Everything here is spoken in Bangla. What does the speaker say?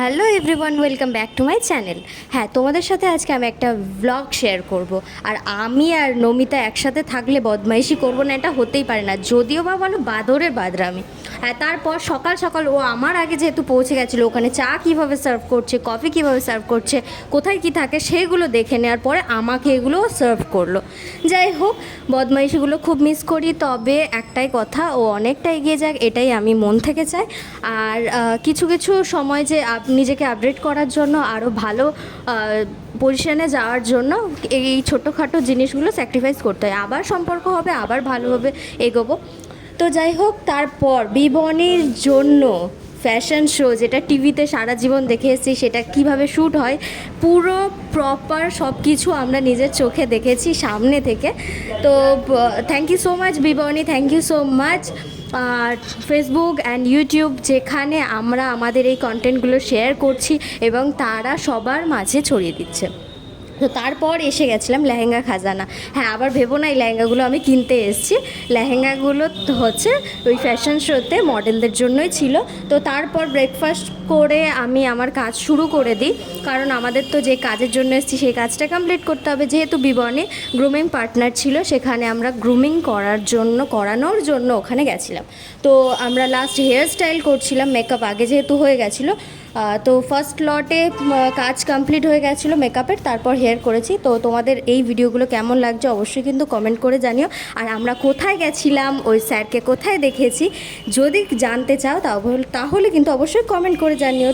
Hello everyone, welcome back to my channel. হ্যাঁ, তোমাদের সাথে আজকে আমি একটা ব্লগ শেয়ার করব। আর আমি আর নমিতা একসাথে থাকলে বদমাইশি করব না, এটা হতেই পারে না। যদিও বা বলো বাদরের বাদরামি। হ্যাঁ, তারপর সকাল সকাল ও আমার আগে যেহেতু পৌঁছে গেছিলো, ওখানে চা কীভাবে সার্ভ করছে, কফি কীভাবে সার্ভ করছে, কোথায় কী থাকে সেগুলো দেখে নেওয়ার পরে আমাকে এগুলো সার্ভ করলো। যাই হোক, বদমাইশিগুলো খুব মিস করি, তবে একটাই কথা, ও অনেকটা এগিয়ে যাক এটাই আমি মন থেকে চাই। আর কিছু কিছু সময় যে নিজেকে আপডেট করার জন্য, আরও ভালো পজিশনে যাওয়ার জন্য এই ছোটোখাটো জিনিসগুলো স্যাক্রিফাইস করতে হয়। আবার সম্পর্ক হবে, আবার ভালোভাবে এগোবো। তো যাই হোক, তারপর বিবনির জন্য ফ্যাশন শো, যেটা টিভিতে সারা জীবন দেখে এসেছি, সেটা কিভাবে শ্যুট হয় পুরো প্রপার সব কিছু আমরা নিজের চোখে দেখেছি সামনে থেকে। তো thank you so much Bibni, thank you so much. আর ফেসবুক অ্যান্ড ইউটিউব, যেখানে আমরা আমাদের এই কন্টেন্টগুলো শেয়ার করছি এবং তারা সবার মাঝে ছড়িয়ে দিচ্ছে। তো তারপর এসে গেছিলাম লেহেঙ্গা খাজানা। হ্যাঁ, আবার ভেবো না এই লেহেঙ্গাগুলো আমি কিনতে এসেছি। লেহেঙ্গাগুলো হচ্ছে ওই ফ্যাশন শোতে মডেলদের জন্যই ছিল। তো তারপর ব্রেকফাস্ট করে আমি আমার কাজ শুরু করে দিই, কারণ আমাদের তো যে কাজের জন্য এসেছি সেই কাজটা কমপ্লিট করতে হবে। যেহেতু বিবর্ণে গ্রুমিং পার্টনার ছিল, সেখানে আমরা গ্রুমিং করানোর জন্য ওখানে গেছিলাম। তো আমরা লাস্ট হেয়ার স্টাইল করছিলাম, মেকআপ আগে যেহেতু হয়ে গেছিলো। তো ফার্স্ট লটে কাজ কমপ্লিট হয়ে গেছিলো মেকআপের, তারপর হেয়ার করেছি। তো তোমাদের এই ভিডিওগুলো কেমন লাগছে অবশ্যই কিন্তু কমেন্ট করে জানিও। আর আমরা কোথায় গেছিলাম, ওই স্যারকে কোথায় দেখেছি, যদি জানতে চাও তাহলে কিন্তু অবশ্যই কমেন্ট করে জানিও।